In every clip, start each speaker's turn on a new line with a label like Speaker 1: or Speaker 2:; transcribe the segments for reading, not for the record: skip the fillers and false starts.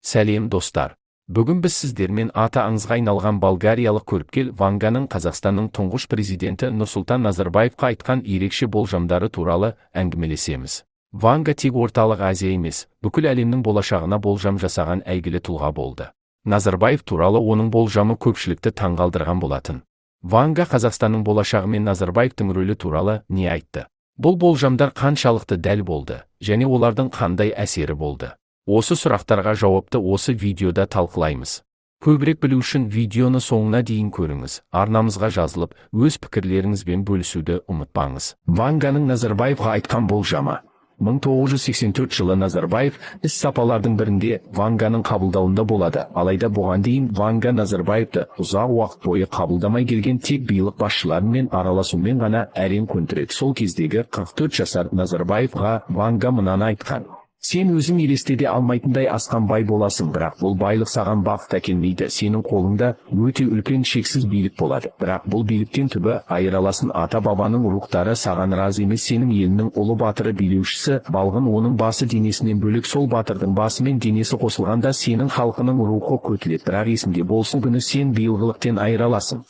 Speaker 1: Сәлем достар. Бүгін біз сіздермен аты аңызға айналған болгариялық көріпкел Ванганың Қазақстанның тұңғыш президенті Нұрсұлтан Назарбаевқа айтқан ерекше болжамдары туралы әңгімелесеміз. Ванга тек орталық Азия емес, бүкіл әлемнің болашағына болжам жасаған әйгілі тұлға болды. Назарбаев туралы оның болжамы көпшілікті таңғалдырған болатын. Ванга Қазақстанның болашағы мен Назарбаевтың рөлі туралы не айтты? Бұл болжамдар қаншалықты дәл болды, және олардың қандай әсері болды? Осы сұрақтарға жауапты осы видеода талқылаймыз. Көбірек білу үшін видеоны соңына дейін көріңіз. Арнамызға жазылып, өз пікірлеріңізбен бөлісуді ұмытпаңыз. Ванганың Назарбаевға айтқан болжамы. 1984 жылы Назарбаев іс-сапарлардың бірінде Ванганың қабылдауында болады. Алайда бұған дейін Ванга Назарбаевты ұзақ уақыт бойы қабылдамай келген тек билік басшыларымен араласумен ғана әрең көндіреді. Сол кездегі 44 жасар Назарбаевға Ванга мынаны айтқан: сен өзің елестете алмайтындай асқан бай боласың, бірақ бұл байлық саған бақыт әкелмейді. Сенің қолыңда өте үлкен шексіз билік болады. Бірақ бұл биліктен түбі айырыласың. Ата-бабаның рухтары саған разы емес. Сенің елінің ұлы батыры билеушісі балғын, оның басы денесінен бөлек. Сол батырдың басы мен денесі қосылғанда сенің халқының рухы көтіледі. Бірақ есіңде болсын, күні сен билгіліктен айырыласың.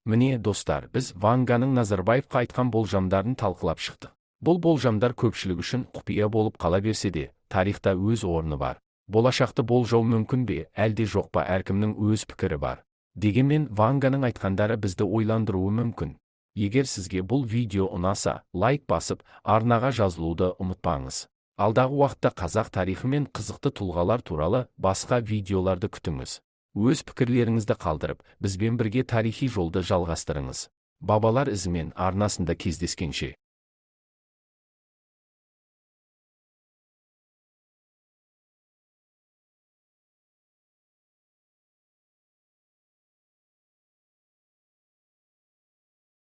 Speaker 1: Міне достар, біз Ванганың Назарбаевқа айтқан болжамдарын талқылап шықтық. Бұл болжамдар көпшілік үшін құпия болып қала берсе де, тарихта өз орны бар. Болашақты болжау мүмкін бе, әлде жоқ па, әркімнің өз пікірі бар. Дегенмен Ванганың айтқандары бізді ойландыруы мүмкін. Егер сізге бұл видео ұнаса, лайк басып, арнаға жазылуды ұмытпаңыз. Алдағы уақытта қазақ тарихы мен қызықты тұлғалар туралы басқа видеоларды күтіңіз. Өз пікірлеріңізді қалдырып, бізбен бірге тарихи жолды жалғастырыңыз. Бабалар ізімен арнасында кездескенше.